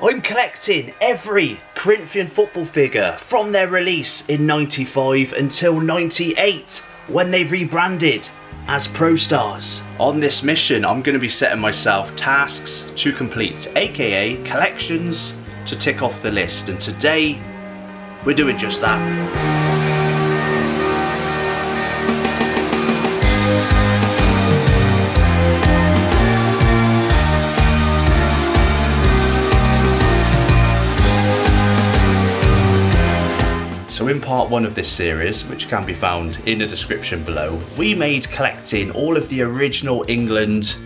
I'm collecting every Corinthian football figure from their release in 95 until 98 when they rebranded as ProStars. On this mission, I'm going to be setting myself tasks to complete, aka collections to tick off the list, and today we're doing just that. So in part one of this series, which can be found in the description below, we made collecting all of the original England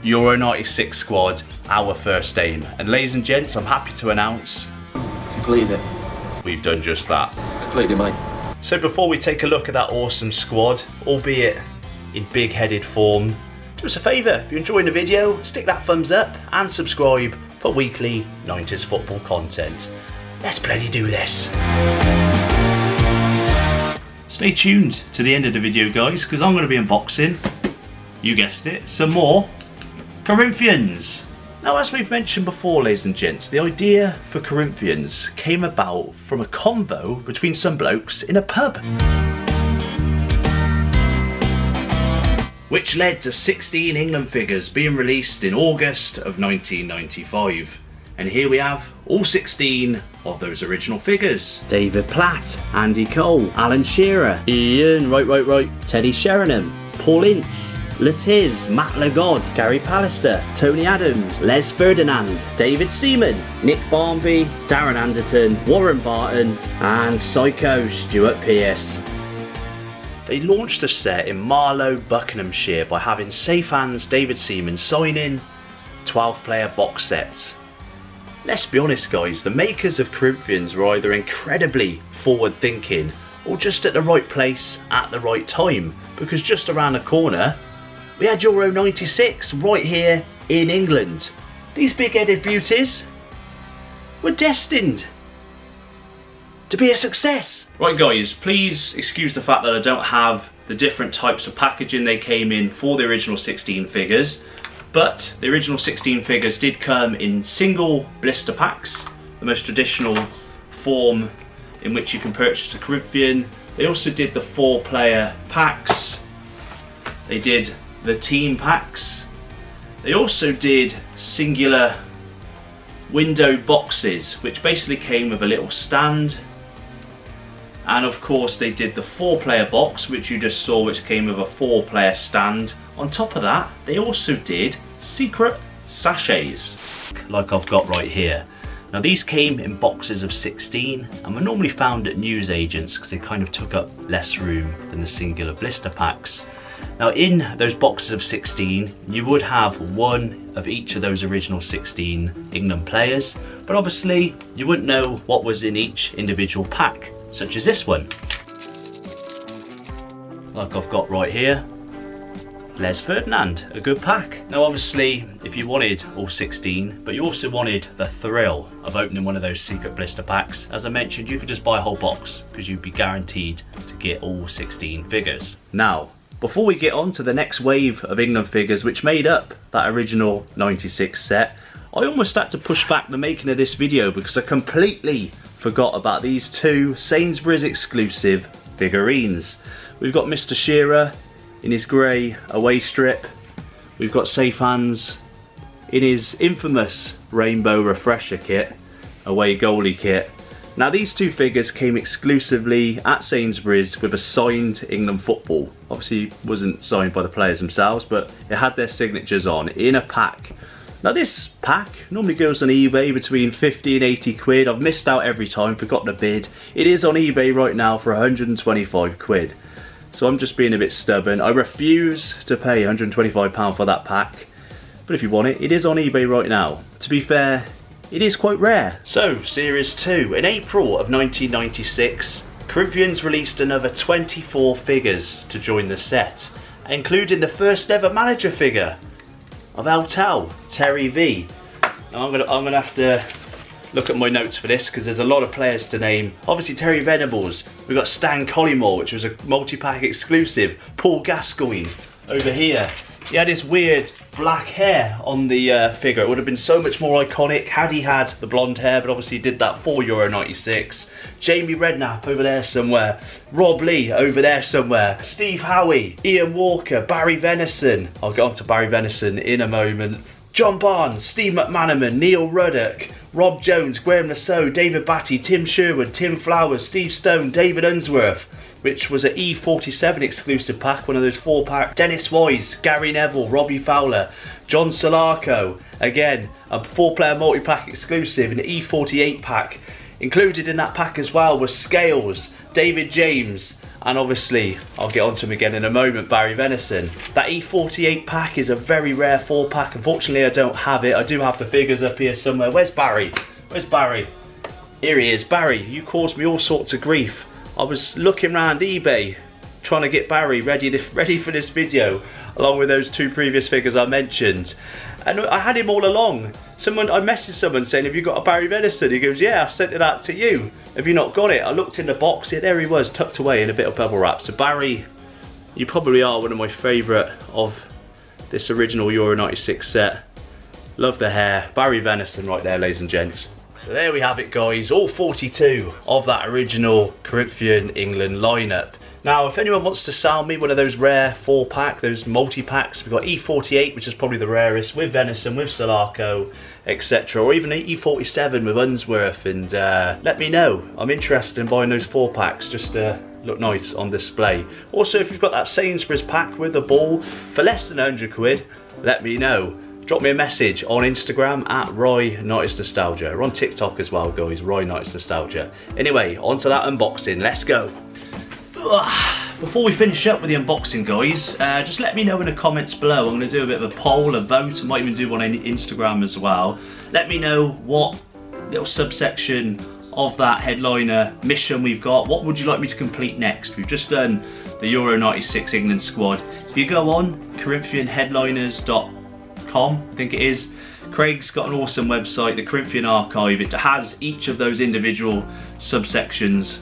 Euro 96 squad our first aim. And ladies and gents, I'm happy to announce completed it. We've done just that. Completed, mate. So before we take a look at that awesome squad, albeit in big-headed form, do us a favour, if you're enjoying the video, stick that thumbs up and subscribe for weekly 90s football content. Let's bloody do this. Stay tuned to the end of the video, guys, because I'm going to be unboxing, you guessed it, some more Corinthians. Now, as we've mentioned before, ladies and gents, the idea for Corinthians came about from a convo between some blokes in a pub, which led to 16 England figures being released in August of 1995. And here we have all 16 of those original figures. David Platt, Andy Cole, Alan Shearer, Ian, right, Teddy Sheringham, Paul Ince, Latiz, Matt Lagod, Gary Pallister, Tony Adams, Les Ferdinand, David Seaman, Nick Barmby, Darren Anderton, Warren Barton, and Psycho Stuart Pearce. They launched the set in Marlow, Buckinghamshire by having safe hands David Seaman signing 12-player box sets. Let's be honest, guys, the makers of Corinthians were either incredibly forward thinking or just at the right place at the right time, because just around the corner we had Euro 96 right here in England. These big-headed beauties were destined to be a success. Right, guys, please excuse the fact that I don't have the different types of packaging they came in for the original 16 figures. But the original 16 figures did come in single blister packs, the most traditional form in which you can purchase a Corinthian. They also did the 4-player packs. They did the team packs. They also did singular window boxes, which basically came with a little stand. And of course they did the 4-player box, which you just saw, which came with a 4-player stand. On top of that, they also did secret sachets, like I've got right here. Now these came in boxes of 16 and were normally found at newsagents because they kind of took up less room than the singular blister packs. Now in those boxes of 16, you would have one of each of those original 16 England players, but obviously you wouldn't know what was in each individual pack, such as this one, like I've got right here. Les Ferdinand, a good pack. Now obviously if you wanted all 16 but you also wanted the thrill of opening one of those secret blister packs, as I mentioned, you could just buy a whole box because you'd be guaranteed to get all 16 figures. Now before we get on to the next wave of England figures which made up that original 96 set, I almost had to push back the making of this video because I completely forgot about these two Sainsbury's exclusive figurines. We've got Mr. Shearer in his grey away strip. We've got Safe Hands in his infamous rainbow refresher kit, away goalie kit. Now these two figures came exclusively at Sainsbury's with a signed England football. Obviously it wasn't signed by the players themselves, but it had their signatures on in a pack. Now this pack normally goes on eBay between 50 and 80 quid. I've missed out every time, forgot to bid. It is on eBay right now for 125 quid. So I'm just being a bit stubborn. I refuse to pay £125 for that pack. But if you want it, it is on eBay right now. To be fair, it is quite rare. So, Series 2. In April of 1996, Corinthians released another 24 figures to join the set, including the first ever manager figure of Terry V. Now I'm gonna have to look at my notes for this because there's a lot of players to name. Obviously Terry Venables, we've got Stan Collymore, which was a multi-pack exclusive, Paul Gascoigne over here, He had his weird black hair on the figure. It would have been so much more iconic had he had the blonde hair, but obviously he did that for €96. Jamie Redknapp over there somewhere. Rob Lee over there somewhere. Steve Howie, Ian Walker, Barry Venison. I'll get on to Barry Venison in a moment. John Barnes, Steve McManaman, Neil Ruddock, Rob Jones, Graham Lasso, David Batty, Tim Sherwood, Tim Flowers, Steve Stone, David Unsworth, which was an E47 exclusive pack, one of those 4-pack. Dennis Wise, Gary Neville, Robbie Fowler, John Solarco, again, a 4-player multi-pack exclusive, an E48 pack. Included in that pack as well was Scales, David James, and obviously, I'll get onto him again in a moment, Barry Venison. That E48 pack is a very rare 4-pack. Unfortunately, I don't have it. I do have the figures up here somewhere. Where's Barry? Where's Barry? Here he is. Barry, you caused me all sorts of grief. I was looking around eBay, trying to get Barry ready for this video, along with those 2 previous figures I mentioned. And I had him all along. I messaged someone saying, have you got a Barry Venison? He goes, yeah, I sent it out to you. Have you not got it? I looked in the box, yeah, there he was, tucked away in a bit of bubble wrap. So Barry, you probably are one of my favourite of this original Euro 96 set. Love the hair. Barry Venison right there, ladies and gents. So there we have it, guys, all 42 of that original Corinthian England lineup. Now, if anyone wants to sell me one of those rare 4-pack, those multi-packs, we've got E48, which is probably the rarest, with Venison, with Solarco, etc. Or even an E47 with Unsworth, and let me know. I'm interested in buying those 4-packs just to look nice on display. Also, if you've got that Sainsbury's pack with a ball for less than 100 quid, let me know. Drop me a message on Instagram at Roy90snostalgia. We're on TikTok as well, guys, Roy90snostalgia. Anyway, on to that unboxing. Let's go. Before we finish up with the unboxing, guys, just let me know in the comments below. I'm going to do a bit of a poll, a vote. I might even do one on Instagram as well. Let me know what little subsection of that headliner mission we've got. What would you like me to complete next? We've just done the Euro 96 England squad. If you go on CorinthianHeadliners.com, I think it is, Craig's got an awesome website, the Corinthian Archive. It has each of those individual subsections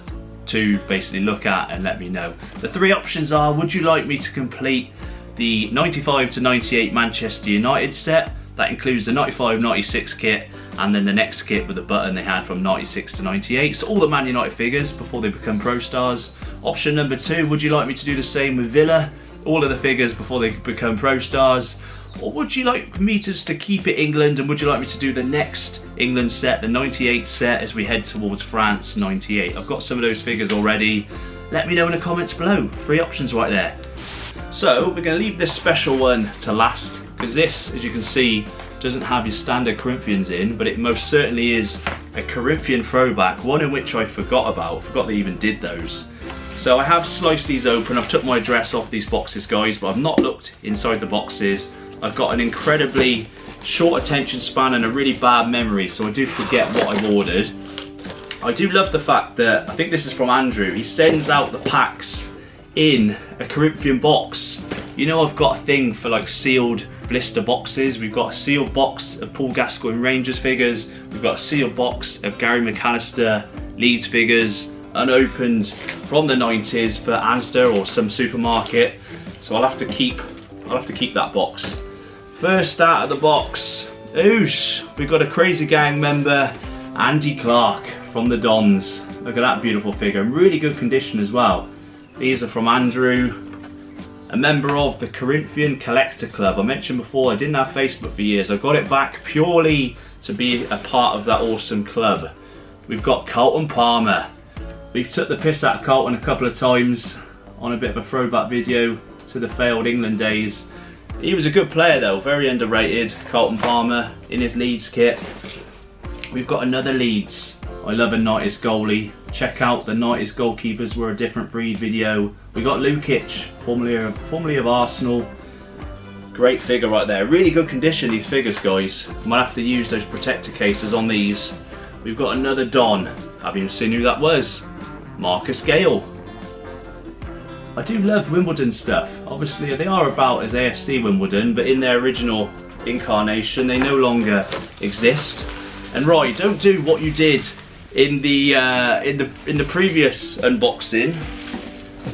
to basically look at and let me know. The 3 options are, would you like me to complete the 95 to 98 Manchester United set? That includes the 95-96 kit and then the next kit with the button they had from 96 to 98. So all the Man United figures before they become ProStars. Option number 2, would you like me to do the same with Villa? All of the figures before they become ProStars. Or would you like me to keep it England, and would you like me to do the next England set, the 98 set, as we head towards France 98? I've got some of those figures already. Let me know in the comments below. 3 options right there. So we're going to leave this special one to last, because this, as you can see, doesn't have your standard Corinthians in, but it most certainly is a Corinthian throwback, one in which I forgot they even did those. So I have sliced these open. I've took my address off these boxes, guys, but I've not looked inside the boxes. I've got an incredibly short attention span and a really bad memory, so I do forget what I've ordered. I do love the fact that, I think this is from Andrew, he sends out the packs in a Corinthian box. You know, I've got a thing for like sealed blister boxes. We've got a sealed box of Paul Gascoigne Rangers figures. We've got a sealed box of Gary McAllister Leeds figures, unopened from the 90s for Asda or some supermarket. So I'll have to keep that box. First out of the box, oosh, we've got a Crazy Gang member, Andy Clark from the Dons. Look at that beautiful figure, in really good condition as well. These are from Andrew, a member of the Corinthian Collector Club. I mentioned before, I didn't have Facebook for years. I got it back purely to be a part of that awesome club. We've got Carlton Palmer. We've took the piss out of Carlton a couple of times on a bit of a throwback video to the failed England days. He was a good player though, very underrated, Carlton Palmer in his Leeds kit. We've got another Leeds. I love a 90s goalie. Check out the 90s Goalkeepers Were a Different Breed video. We got Lukic, formerly of Arsenal. Great figure right there. Really good condition, these figures, guys. Might have to use those protector cases on these. We've got another Don. Have you seen who that was? Marcus Gale. I do love Wimbledon stuff. Obviously they are about as AFC Wimbledon, but in their original incarnation they no longer exist. And Roy, don't do what you did in the previous unboxing.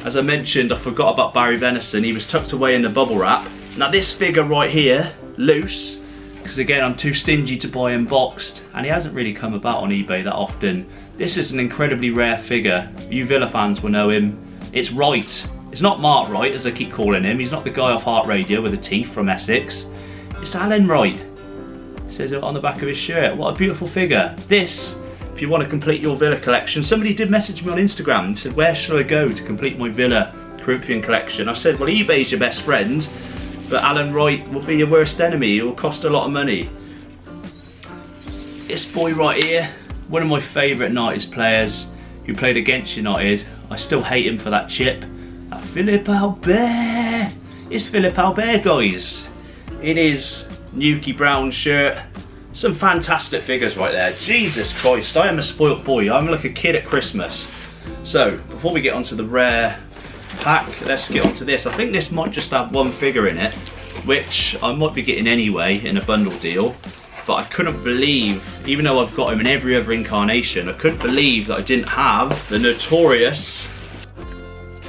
As I mentioned, I forgot about Barry Venison. He was tucked away in the bubble wrap. Now this figure right here, loose, because again I'm too stingy to buy him boxed, and he hasn't really come about on eBay that often. This is an incredibly rare figure. You Villa fans will know him. It's Wright. It's not Mark Wright, as I keep calling him. He's not the guy off Heart Radio with the teeth from Essex. It's Alan Wright. It says it on the back of his shirt. What a beautiful figure. This, if you want to complete your Villa collection, somebody did message me on Instagram and said, where should I go to complete my Villa Corinthian collection? I said, well, eBay's your best friend, but Alan Wright will be your worst enemy. It will cost a lot of money. This boy right here, one of my favourite United players who played against United. I still hate him for that chip. Philip Albert. It's Philip Albert, guys. It is Nuki Brown shirt. Some fantastic figures right there. Jesus Christ, I am a spoilt boy. I'm like a kid at Christmas. So, before we get onto the rare pack, let's get onto this. I think this might just have one figure in it, which I might be getting anyway in a bundle deal. But I couldn't believe, even though I've got him in every other incarnation, I couldn't believe that I didn't have the notorious.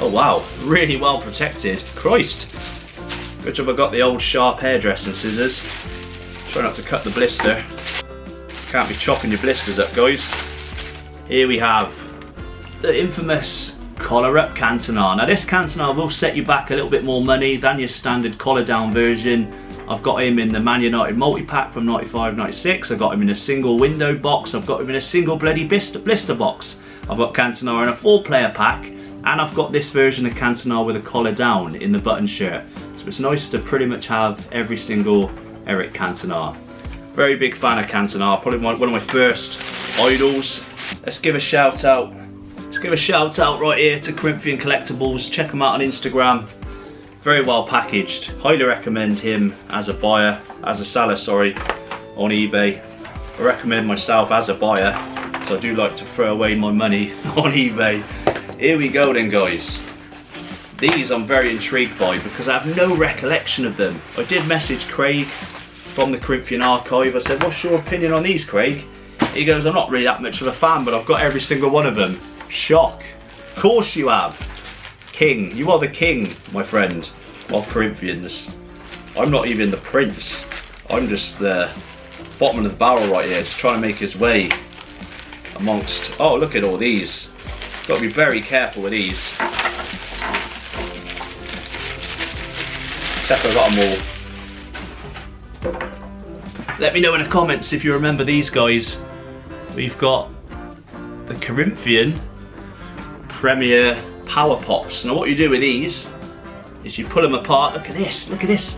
Oh wow, really well protected. Christ. Good job I got the old sharp hairdressing scissors. Try not to cut the blister. Can't be chopping your blisters up, guys. Here we have the infamous collar up Cantona. Now this Cantona will set you back a little bit more money than your standard collar down version. I've got him in the Man United multi-pack from 95-96. I've got him in a single window box. I've got him in a single bloody blister box. I've got Cantona in a 4-player pack. And I've got this version of Cantona with a collar down in the button shirt. So it's nice to pretty much have every single Eric Cantona. Very big fan of Cantona. Probably one of my first idols. Let's give a shout out. Let's give a shout out right here to Corinthian Collectibles. Check them out on Instagram. Very well packaged. Highly recommend him as a buyer, as a seller, sorry, on eBay. I recommend myself as a buyer, so I do like to throw away my money on eBay. Here we go then, guys. These I'm very intrigued by because I have no recollection of them. I did message Craig from the Corinthian archive. I said, what's your opinion on these, Craig? He goes, I'm not really that much of a fan, but I've got every single one of them. Shock. Of course you have. King. You are the king, my friend, of Corinthians. I'm not even the prince. I'm just the bottom of the barrel right here, just trying to make his way amongst. Oh, look at all these. Got to be very careful with these. Check I got them all. Let me know in the comments if you remember these guys. We've got the Corinthian Premier Power Pops. Now what you do with these is you pull them apart. Look at this, look at this.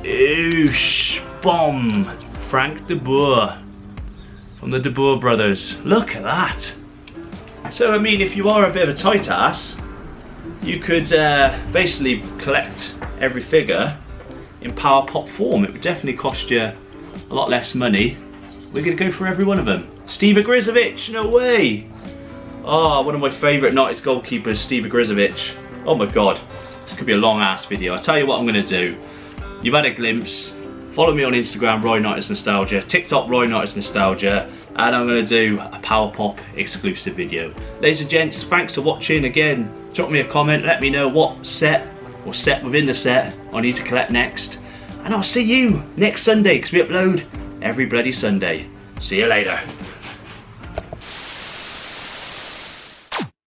Oosh, bomb. Frank de Boer from the De Boer brothers. Look at that. So I mean, if you are a bit of a tight ass, you could basically collect every figure in Power Pop form. It would definitely cost you a lot less money. We're gonna go for every one of them. Steve Grizovic, no way. Oh, one of my favourite United goalkeepers, Steve Grizovic. Oh my god, this could be a long ass video. I'll tell you what I'm going to do. You've had a glimpse. Follow me on Instagram, Roy United Nostalgia, TikTok, Roy United Nostalgia, and I'm going to do a Power Pop exclusive video. Ladies and gents, thanks for watching. Again, drop me a comment, let me know what set or set within the set I need to collect next. And I'll see you next Sunday, because we upload every bloody Sunday. See you later.